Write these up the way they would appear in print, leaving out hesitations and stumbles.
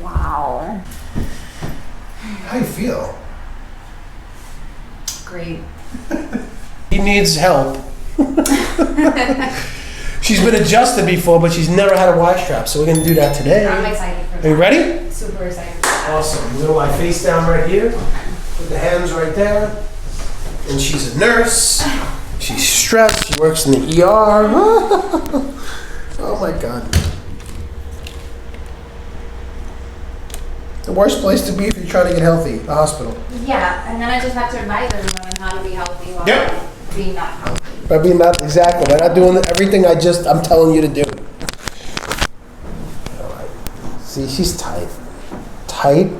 Wow. How you feel? Great. He needs help. She's been adjusted before, but she's never had a Y strap, so we're gonna do that today. I'm excited for that. Are you ready? Super excited for that. Awesome. We're gonna lie face down right here. Put the hands right there. And she's a nurse. She's stressed. She works in the ER. Oh my God. The worst place to be if you're trying to get healthy, the hospital. Yeah, and then I just have to advise everyone on how to be healthy while being not healthy. By being not exactly, by not doing everything I'm telling you to do. All right. See, she's tight. Tight.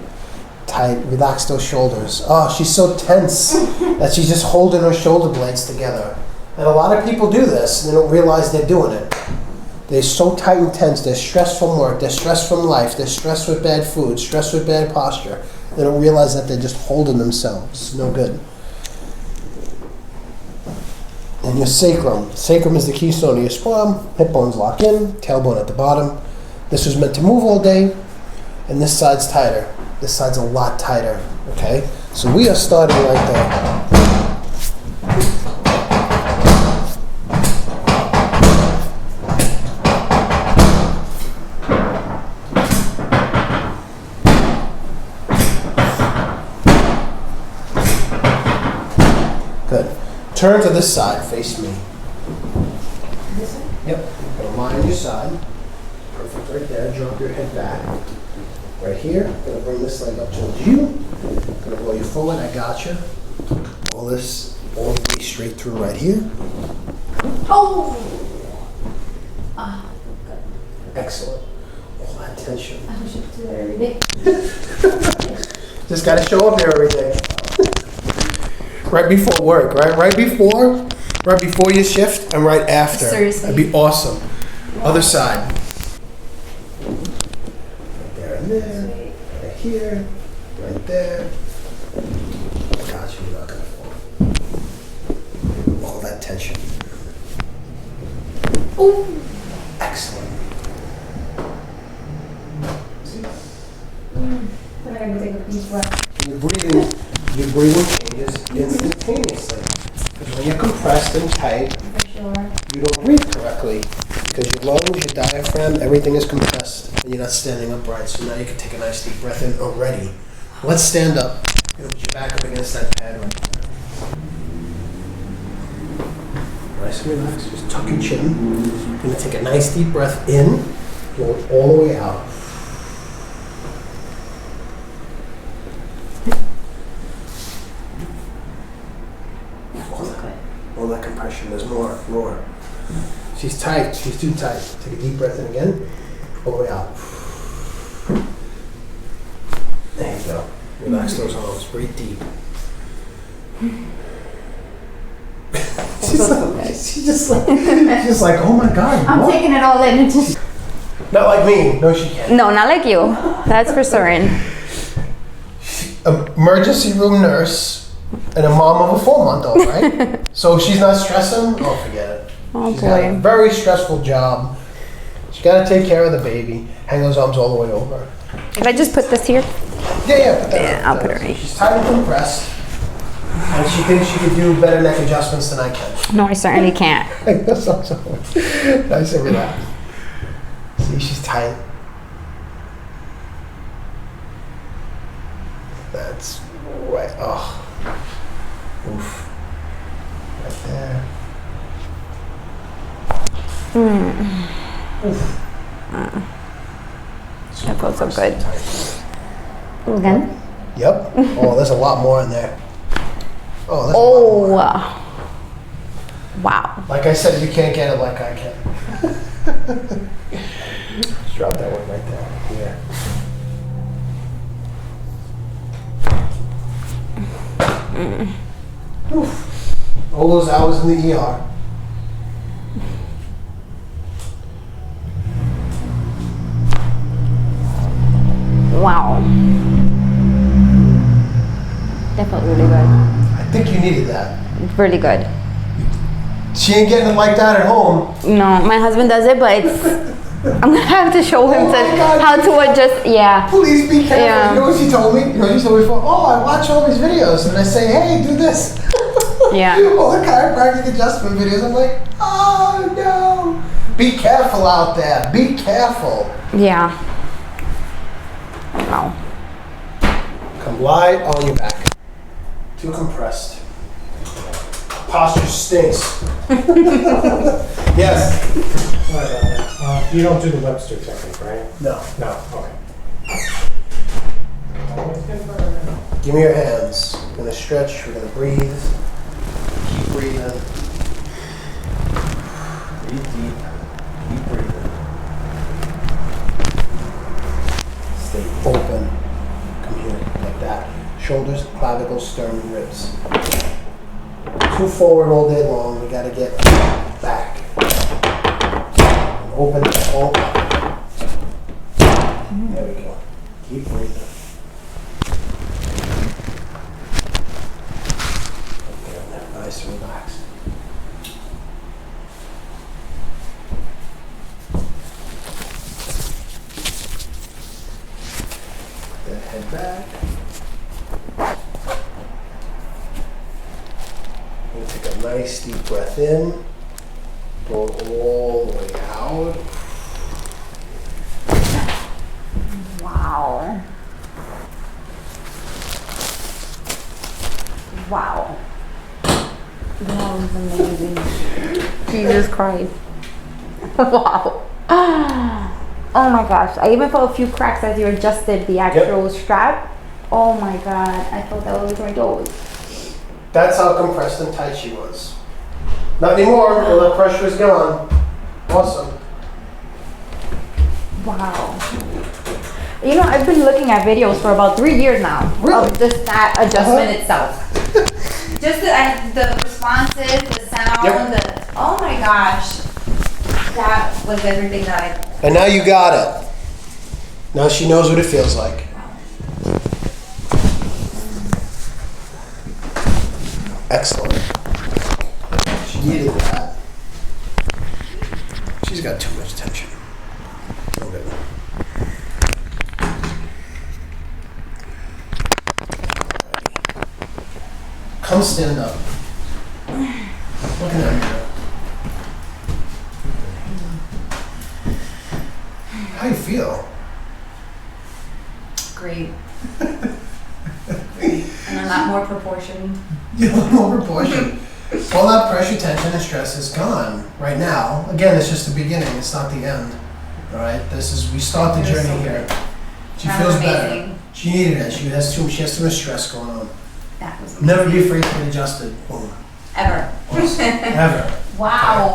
Relax those shoulders. Oh, she's so tense that she's just holding her shoulder blades together. And a lot of people do this and they don't realize they're doing it. They're so tight and tense. They're stressed from work. They're stressed from life. They're stressed with bad food. Stressed with bad posture. They don't realize that they're just holding themselves. No good. And your sacrum. Sacrum is the keystone of your spine. Hip bones lock in. Tailbone at the bottom. This was meant to move all day. And this side's tighter. This side's a lot tighter. Okay? So we are starting right there. Good. Turn to this side. Face me. This one? Yep. Gonna lie on your side. Perfect. Right there. Drop your head back. Right here. Gonna bring this leg up towards you. Gonna roll you forward. I got you. All this all the way straight through right here. Oh! Ah, good. Excellent. All that tension. I wish I could do that every day. Just gotta show up here every day. Right before work, right? Right before your shift and right after. Seriously. That'd be awesome. Other side. Right there and there. Right here. Right there. I got you. You're not gonna fall. All that tension. Oh! Excellent. I'm gonna take a deep breath. Your breathing changes instantaneously. Because when you're compressed and tight, For sure. you don't breathe correctly. Because your lungs, your diaphragm, everything is compressed. And you're not standing upright. So now you can take a nice deep breath in already. Let's stand up. You're gonna put your back up against that pad right there. Nice and relaxed. Just tuck your chin. You're gonna take a nice deep breath in, blow it all the way out. All that compression. There's more. She's tight. She's too tight. Take a deep breath in again. All the way out. There you go. Relax those arms. Breathe deep. she's just like, oh my God. I'm what? taking it all in. It's just Not like me. No, she can't. no, not like you. That's for certain. Emergency room nurse and a mom of a 4-month-old, right? So she's not stressing? Oh, forget it. Oh She's got a boy. very stressful job. She's got to take care of the baby. Hang those arms all the way over. If I just put this here. Yeah, put that Yeah, up, I'll that put up. it right. She's tight and compressed. And she thinks she could do better neck adjustments than I can. No, I certainly can't. That's not so nice and relaxed. See, she's tight. That's right. Oh. Oof. Right there. Oof. That feels so good. Tight. Again? Yep. Oh, there's a lot more in there. Oh, there's a lot Oh. more. Wow. Like I said, you can't get it like I can. Just drop that one right there. Yeah. Oof. All those hours in the ER. Wow. That felt really good. I think you needed that. Really good. She ain't getting it like that at home. No, my husband does it, but it's I'm gonna have to show him Oh my God, how to adjust. Yeah. Please be careful. Yeah. You know what she told me? You know what she told me before? Oh, I watch all these videos and I say, hey, do this. Yeah. All the chiropractic adjustment videos. I'm like, oh no. Be careful out there. Be careful. Yeah. Wow. Come lie on your back. Too compressed. Posture stinks. Yes. Sorry about that. You don't do the Webster technique, right? No. No, okay. Give me your hands. We're gonna stretch. We're gonna breathe. Keep breathing. Breathe deep. Keep breathing. Stay open. Come here, like that. Shoulders, clavicles, sternum, ribs. Too forward all day long. We gotta get back. And open all up. There we go. Keep breathing. Okay, nice and relaxed. Then head back. We'll take a nice deep breath in. Blow it all the way out. Wow. Wow. That was amazing. Jesus Christ. Wow. Oh my gosh. I even felt a few cracks as you adjusted the actual strap. Oh my god. I felt that was my toes. That's how compressed and tight she was. Not anymore. All that pressure is gone. Awesome. Wow. You know, I've been looking at videos for about 3 years now Really? of just that adjustment itself. Just the responses, the sound, Yep. oh my gosh. That was everything that I... And now you got it. Now she knows what it feels like. Excellent. She needed that. She's got too much tension. Okay. Come stand up. Look at that. How you feel? Great. And a lot more proportion. You look more proportion. All that pressure, tension, and stress is gone right now. Again, it's just the beginning. It's not the end. All right. We start the Feels journey so here. She That feels was better. amazing. She needed it. She has too much stress going on. That was Never be afraid to get adjusted. Boom. ever. Ever. Wow.